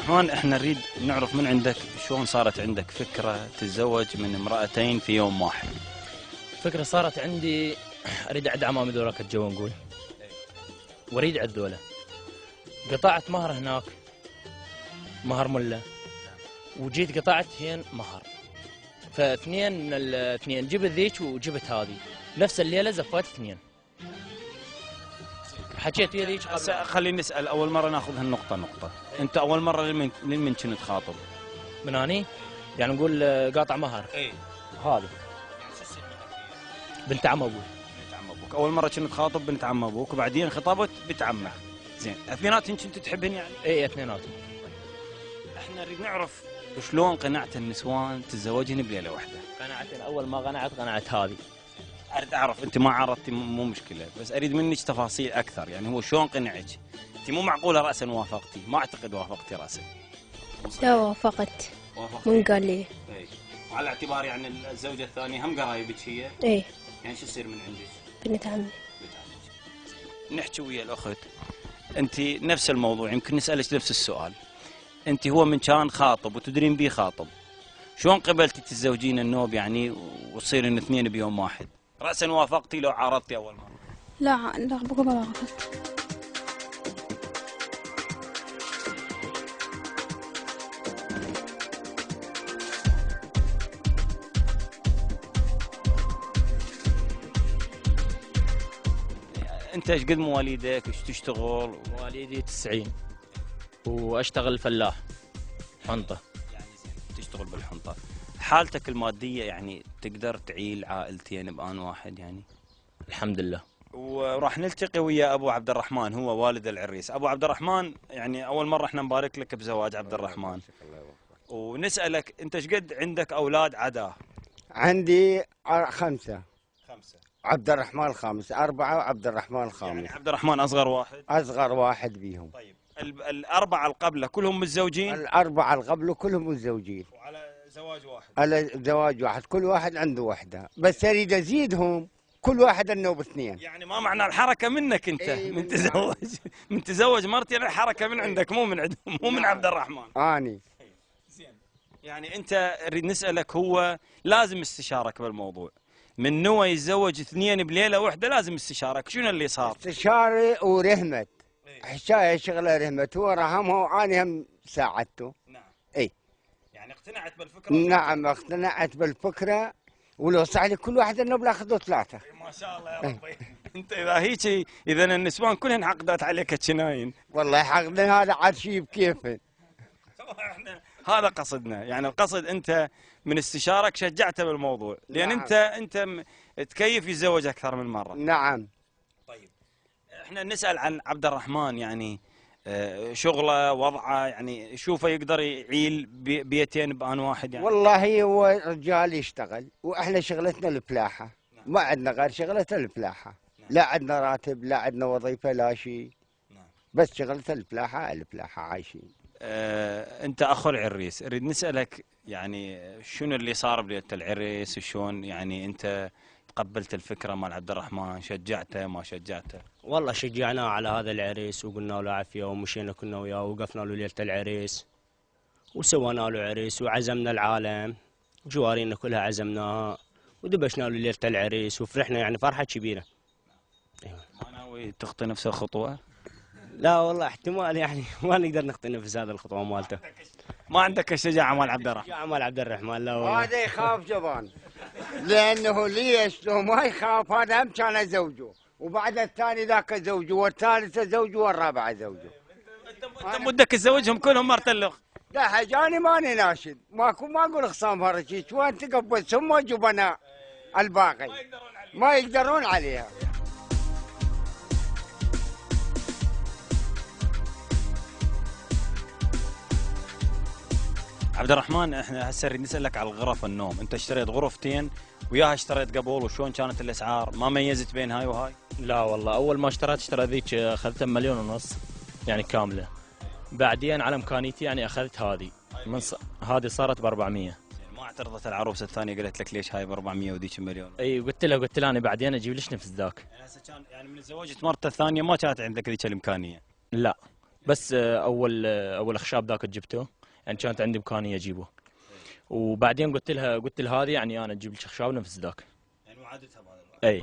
الرحمن، احنا نريد نعرف من عندك شلون صارت عندك فكرة تتزوج من امرأتين في يوم واحد. فكرة صارت عندي، اريد اعد عمامي ذولاك الجو نقول، واريد اعد ذولا. قطعت مهر هناك، مهر مله، وجيت قطعت هين مهر، فاثنين من الاثنين جبت ذيك وجبت هذه، نفس الليلة زفيت اثنين. حكيت ويا ذيك خلينا نسأل، أول مرة ناخذ هالنقطة نقطة. أنت أول مرة لمن كنت خاطب؟ من هاني؟ يعني نقول قاطع مهر. إيه. هذه بنت عم ابوي. بنت عم أبوك، أول مرة كنت خاطب بنت عم أبوك، وبعدين خطبت بنت عمك. زين، اثنيناتهم كنت تحبهن يعني؟ إيه اثنيناتهم. احنا نريد نعرف شلون قنعت النسوان تتزوجين بليلة واحدة؟ قنعت أول ما قنعت هذه. أريد أعرف، أنت ما عرضتي مو مشكلة، بس أريد منك تفاصيل أكثر، يعني هو شلون قنعك؟ أنت مو معقولة رأسا وافقتي، ما أعتقد وافقتي رأسا. لا وافقت. من قال لي؟ إيه. وعلى اعتبار يعني الزوجة الثانية هم قرايبك هي؟ إيه. يعني شو يصير من عندك؟ بنت عمي. بنت عمك. نحكي ويا الأخت، أنت نفس الموضوع، يمكن نسألك نفس السؤال. أنت هو من كان خاطب وتدرين بيه خاطب، شلون قبلتي تتزوجين النوب يعني وتصيرين اثنين بيوم واحد؟ رأسا وافقتي لو عرضتي أول مرة؟ لا بقبل رفضت. أنت إيش قد مواليدك؟ إيش تشتغل؟ مواليدي 90 وأشتغل فلاح حنطة. يعني تشتغل بالحنطة. حالتك المادية يعني تقدر تعيل عائلتين بآن واحد يعني؟ الحمد لله. وراح نلتقي ويا أبو عبد الرحمن، هو والد العريس. أبو عبد الرحمن، يعني أول مرة احنا نبارك لك بزواج عبد الرحمن، ونسألك أنت إيش قد عندك أولاد عداه؟ عندي 5. 5. عبد الرحمن الخامس، 4 وعبد الرحمن يعني الخامس. عبد الرحمن أصغر واحد؟ أصغر واحد بيهم. طيب الأربعة القبلة كلهم متزوجين؟ الأربعة اللي قبله كلهم متزوجين. وعلى زواج واحد؟ على زواج واحد، كل واحد عنده وحدة، بس أريد أزيدهم كل واحد عنده باثنين. يعني ما معنى الحركة منك أنت؟ إيه من تزوج من تزوج مرتي، يعني الحركة من عندك مو من عندهم، مو من عبد الرحمن. أني زين. يعني أنت نريد نسألك، هو لازم استشارك بالموضوع، من نوى يتزوج اثنين بليلة واحدة لازم استشارك، شنو اللي صار؟ استشاري ورهمت. حشاية شغلة رهمت، هو رحمها وأنا هم ساعدته. نعم. إي. يعني اقتنعت بالفكرة؟ نعم اقتنعت بالفكرة، ولو صح لي كل واحد انه بناخذه 3. ما شاء الله يا ربي. انت اذا هيك، اذا النسوان كلهن عقدت عليك الشناين. والله حقنا هذا عاد شيء بكيفه. احنا هذا قصدنا، يعني القصد انت من استشارك شجعته بالموضوع، لان نعم. انت تكيف يتزوج اكثر من مرة. نعم. طيب احنا نسأل عن عبد الرحمن، يعني شغله وضعه، يعني شوفه يقدر يعيل بيتين بآن واحد يعني؟ والله هو رجال يشتغل، واحنا شغلتنا الفلاحه. نعم. ما عندنا غير شغلة الفلاحه. نعم. لا عندنا راتب، لا عندنا وظيفه، لا شيء. نعم. بس شغلة الفلاحه عايشين. انت اخو العريس، اريد نسألك يعني شنو اللي صار بليلة العريس، وشون يعني انت تقبلت الفكرة مال عبد الرحمن؟ شجعته ما شجعته؟ والله شجعناه على هذا العريس، وقلنا له عافية، ومشينا كنا وياه، ووقفنا له ليلة العريس، وسوينا له عريس، وعزمنا العالم، جوارينا كلها عزمناها، ودبشنا له ليلة العريس، وفرحنا يعني فرحة كبيرة. ما ناوي تخطي نفس الخطوة؟ لا والله احتمال يعني ما نقدر نخطي نفس هذا الخطوة مالته. ما عندك الشجاعة مال عبد الرحمن؟ شجاعة مال عبد الرحمن لا والله. هذا يخاف جبان، لانه ليش لو ما يخاف هذا هم كان زوجه، وبعد الثاني ذاك زوجه، والثالث زوجه، والرابع زوجه. انت مدك تزوجهم كلهم مرة الاخ؟ لا حجاني ماني ناشد، ما اقول خصام هرشيك، وين تقبل ثم جبناء الباقي ما يقدرون عليها. عبد الرحمن، احنا هسه نريد نسألك على الغرف النوم، انت اشتريت غرفتين وياها اشتريت قبل، وشلون كانت الاسعار؟ ما ميزت بين هاي وهاي؟ لا والله، أول ما اشتريت ذيك أخذتها 1.5 مليون يعني كاملة. بعدين على إمكانيتي يعني أخذت هذه هذه صارت ب 400. ما اعترضت العروسة الثانية قالت لك ليش هاي ب 400 وديك مليون؟ اي قلت لها انا بعدين اجيب ليش نفس ذاك. يعني هسه كان يعني من تزوجت مرته الثانية ما كانت عندك ذيك الامكانية؟ لا بس اول اخشاب ذاك جبته، يعني كانت عندي امكانيه اجيبه. وبعدين قلت لها هذه يعني انا اجيب لك اخشاب نفس ذاك. يعني وعدتها بهذا الوقت. اي.